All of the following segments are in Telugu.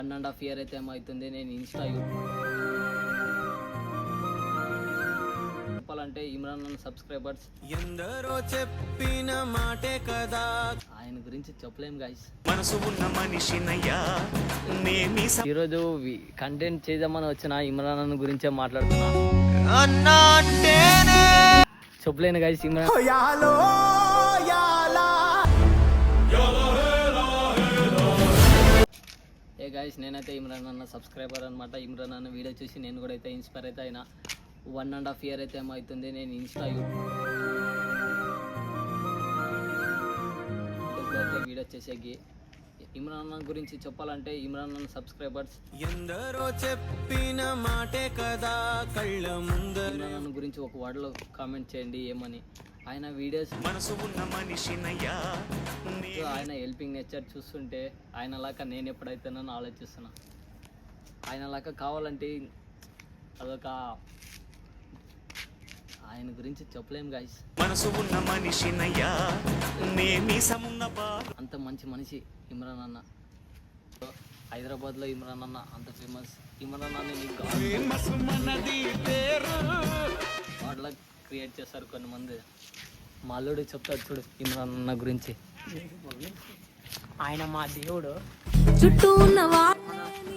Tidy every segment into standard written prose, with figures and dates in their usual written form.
1.5 year అయితే ఏమవుతుంది నేను ఇన్స్టా చెప్పాలంటే ఇమ్రాన్ అన్న సబ్స్క్రైబర్స్ ఎందరో చెప్పిన మాటే కదా, ఆయన గురించి చెప్పలేం గైస్. మనసు ఉన్న మనిషినయ్యా నేమి ఈరోజు కంటెంట్ చేద్దామని వచ్చిన ఇమ్రాన్ అన్న గురించే మాట్లాడుతున్నా. అన్నా అంటేనే చెప్పలేను గైస్. ఇమ్రాన్ ఏ గైస్, నేనైతే ఇమ్రాన్ అన్న సబ్స్క్రైబర్ అనమాట. ఇమ్రాన్ అన్న వీడియో చూసి నేను కూడా అయితే ఇన్స్పైర్ అయితే అయినా. 1.5 year అయితే ఏమవుతుంది నేను ఇన్స్టా యూట్యూబ్లో అయితే వీడియో చేసేకి. ఇమ్రాన్ అన్న గురించి చెప్పాలంటే ఇమ్రాన్ అన్న సబ్స్క్రైబర్స్ ఎందరో చెప్పిన మాటే కదా కళ్ళ ముందర. ఇమ్రాన్ అన్న గురించి ఒక వర్డ్లో కామెంట్ చేయండి ఏమని. ఆయన వీడియోస్ మనసు ఉన్న మనిషినయ్యా ఆయన హెల్పింగ్ నేచర్ చూస్తుంటే ఆయనలాగా నేను ఎప్పుడైతేనని ఆలోచిస్తున్నా. ఆయనలాగా కావాలంటే అదొక ఆయన గురించి చెప్పలేం గైస్. మనసు ఉన్న మనిషినయ్యా నేమి సమున్న అంత మంచి మనిషి ఇమ్రాన్ అన్న. హైదరాబాద్లో ఇమ్రాన్ అన్న అంత ఫేమస్. ఇమ్రాన్ అన్న వాటిలా క్రియేట్ చేస్తారు కొంతమంది. మా అల్లుడు చెప్తాడు చూడు ఇమ్రాన్ అన్న గురించి. ఆయన మా దేవుడు, చుట్టూ ఉన్న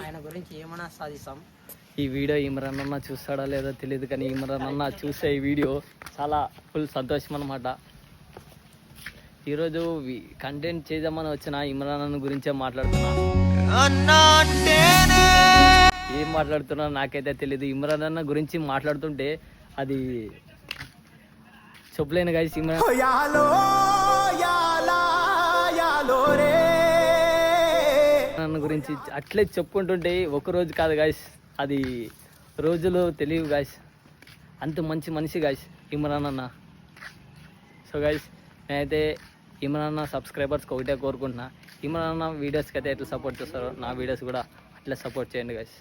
ఆయన గురించి ఏమైనా సాధిస్తాం. ఈ వీడియో ఇమ్రాన్ అన్న చూస్తాడో లేదో తెలియదు, కానీ ఇమ్రాన్ అన్న చూసే ఈ వీడియో చాలా ఫుల్ సంతోషం అన్నమాట. ఈరోజు కంటెంట్ చేద్దామని వచ్చిన ఇమ్రాన్ అన్న గురించే మాట్లాడుతున్నా. అన్నా అంటేనే ఏం మాట్లాడుతున్నా నాకైతే తెలియదు. ఇమ్రాన్ అన్న గురించి మాట్లాడుతుంటే అది చెప్పలేను గైస్. ఇమ్రాన్ అన్న గురించి అట్లే చెప్పుకుంటుంటే ఒకరోజు కాదు గైస్, అది రోజులు తెలియవు గైస్. అంత మంచి మనిషి గైస్ ఇమ్రాన్ అన్న. సో గైస్, నేనైతే ఇమ్రాన్ అన్న సబ్స్క్రైబర్స్కి ఒకటే కోరుకుంటున్నా, ఇమ్రాన్ అన్న వీడియోస్కి అయితే ఎట్లా సపోర్ట్ చేస్తారో నా వీడియోస్ కూడా అట్లా సపోర్ట్ చేయండి గైస్.